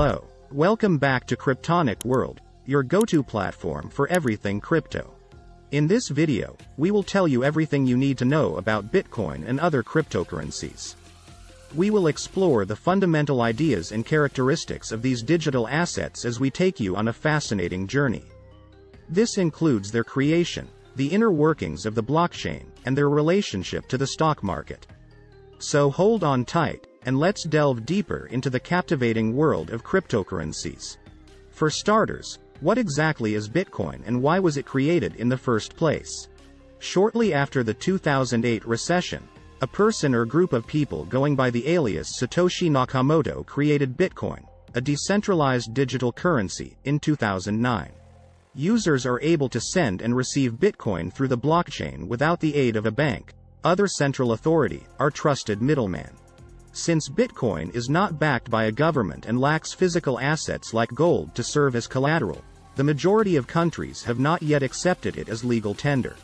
Hello. Welcome back to Cryptonic World, your go-to platform for everything crypto. In this video, we will tell you everything you need to know about Bitcoin and other cryptocurrencies. We will explore the fundamental ideas and characteristics of these digital assets as we take you on a fascinating journey. This includes their creation, the inner workings of the blockchain, and their relationship to the stock market. So hold on tight, and let's delve deeper into the captivating world of cryptocurrencies. For starters, what exactly is Bitcoin and why was it created in the first place? Shortly after the 2008 recession, a person or group of people going by the alias Satoshi Nakamoto created Bitcoin, a decentralized digital currency, in 2009. Users are able to send and receive Bitcoin through the blockchain without the aid of a bank, other central authority, or trusted middleman. Since Bitcoin is not backed by a government and lacks physical assets like gold to serve as collateral, the majority of countries have not yet accepted it as legal tender.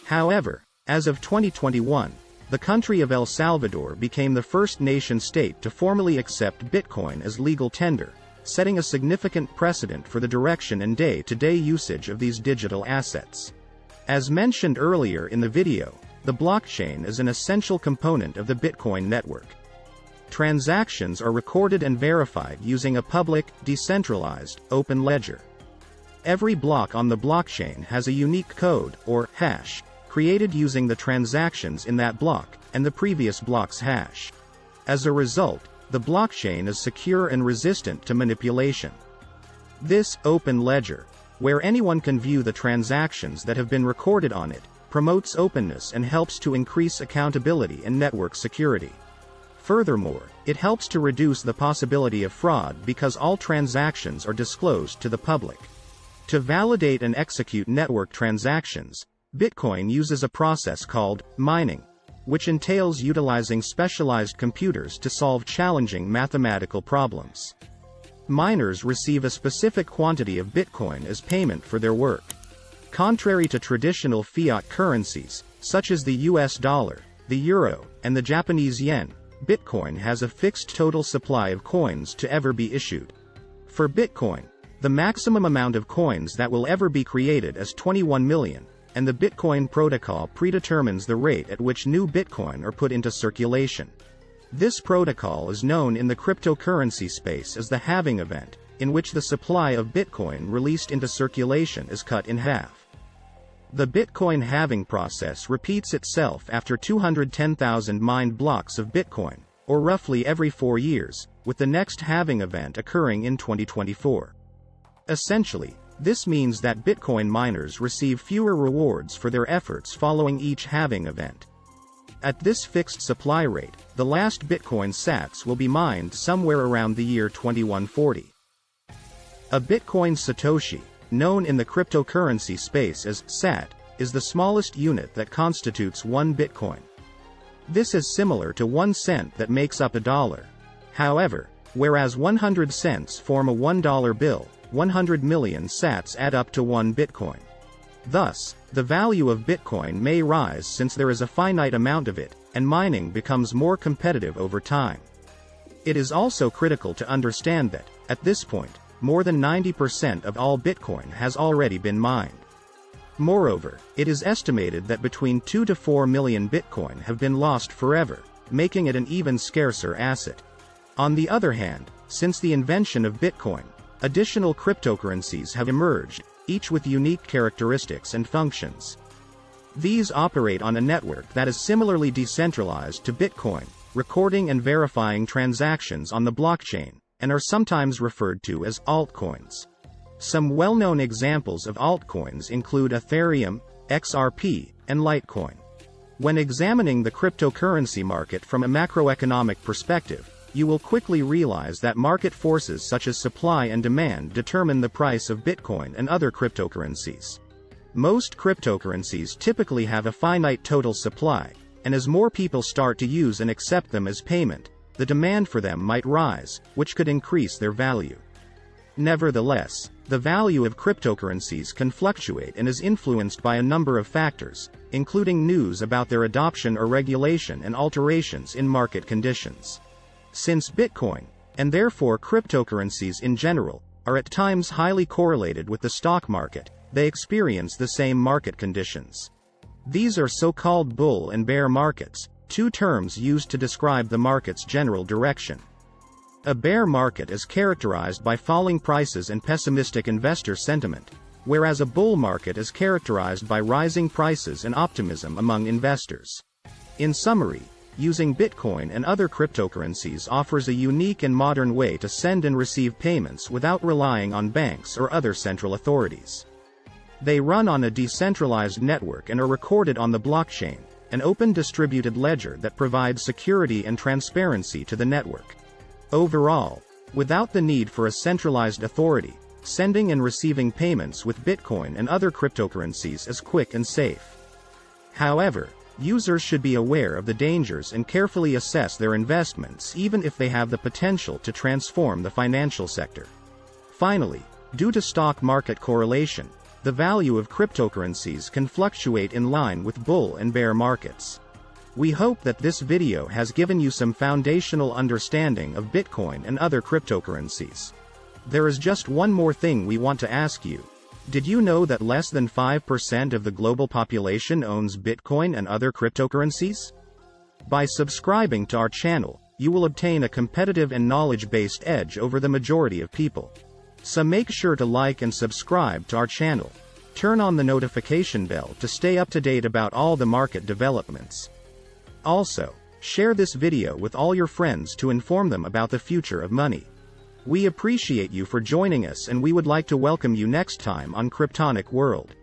However, as of 2021, the country of El Salvador became the first nation-state to formally accept Bitcoin as legal tender, setting a significant precedent for the direction and day-to-day usage of these digital assets. As mentioned earlier in the video, the blockchain is an essential component of the Bitcoin network. Transactions are recorded and verified using a public, decentralized, open ledger. Every block on the blockchain has a unique code, or hash, created using the transactions in that block, and the previous block's hash. As a result, the blockchain is secure and resistant to manipulation. This open ledger, where anyone can view the transactions that have been recorded on it, promotes openness and helps to increase accountability and network security. Furthermore, it helps to reduce the possibility of fraud because all transactions are disclosed to the public. To validate and execute network transactions, Bitcoin uses a process called mining, which entails utilizing specialized computers to solve challenging mathematical problems. Miners receive a specific quantity of Bitcoin as payment for their work. Contrary to traditional fiat currencies, such as the US dollar, the euro, and the Japanese yen, Bitcoin has a fixed total supply of coins to ever be issued. For Bitcoin, the maximum amount of coins that will ever be created is 21 million, and the Bitcoin protocol predetermines the rate at which new Bitcoin are put into circulation. This protocol is known in the cryptocurrency space as the halving event, in which the supply of Bitcoin released into circulation is cut in half. The Bitcoin halving process repeats itself after 210,000 mined blocks of Bitcoin, or roughly every 4 years, with the next halving event occurring in 2024. Essentially, this means that Bitcoin miners receive fewer rewards for their efforts following each halving event. At this fixed supply rate, the last Bitcoin sats will be mined somewhere around the year 2140. A Bitcoin Satoshi, known in the cryptocurrency space as sat, is the smallest unit that constitutes one Bitcoin. This is similar to 1 cent that makes up a dollar. However, whereas 100 cents form a $1 bill, 100 million sats add up to 1 Bitcoin. Thus, the value of Bitcoin may rise since there is a finite amount of it, and mining becomes more competitive over time. It is also critical to understand that, at this point, more than 90% of all Bitcoin has already been mined. Moreover, it is estimated that between 2 to 4 million Bitcoin have been lost forever, making it an even scarcer asset. On the other hand, since the invention of Bitcoin, additional cryptocurrencies have emerged, each with unique characteristics and functions. These operate on a network that is similarly decentralized to Bitcoin, recording and verifying transactions on the blockchain, and are sometimes referred to as altcoins. Some well-known examples of altcoins include Ethereum, XRP, and Litecoin. When examining the cryptocurrency market from a macroeconomic perspective, you will quickly realize that market forces such as supply and demand determine the price of Bitcoin and other cryptocurrencies. Most cryptocurrencies typically have a finite total supply, and as more people start to use and accept them as payment, the demand for them might rise, which could increase their value. Nevertheless, the value of cryptocurrencies can fluctuate and is influenced by a number of factors, including news about their adoption or regulation and alterations in market conditions. Since Bitcoin, and therefore cryptocurrencies in general are at times highly correlated with the stock market. They experience the same market conditions. These are so-called bull and bear markets, two terms used to describe the market's general direction. A bear market is characterized by falling prices and pessimistic investor sentiment, whereas a bull market is characterized by rising prices and optimism among investors. In summary, using Bitcoin and other cryptocurrencies offers a unique and modern way to send and receive payments without relying on banks or other central authorities. They run on a decentralized network and are recorded on the blockchain, an open distributed ledger that provides security and transparency to the network. Overall, without the need for a centralized authority, sending and receiving payments with Bitcoin and other cryptocurrencies is quick and safe. However, users should be aware of the dangers and carefully assess their investments even if they have the potential to transform the financial sector. Finally, due to stock market correlation, the value of cryptocurrencies can fluctuate in line with bull and bear markets. We hope that this video has given you some foundational understanding of Bitcoin and other cryptocurrencies. There is just one more thing we want to ask you. Did you know that less than 5% of the global population owns Bitcoin and other cryptocurrencies? By subscribing to our channel, you will obtain a competitive and knowledge-based edge over the majority of people. So make sure to like and subscribe to our channel. Turn on the notification bell to stay up to date about all the market developments. Also, share this video with all your friends to inform them about the future of money. We appreciate you for joining us, and we would like to welcome you next time on Cryptonic World.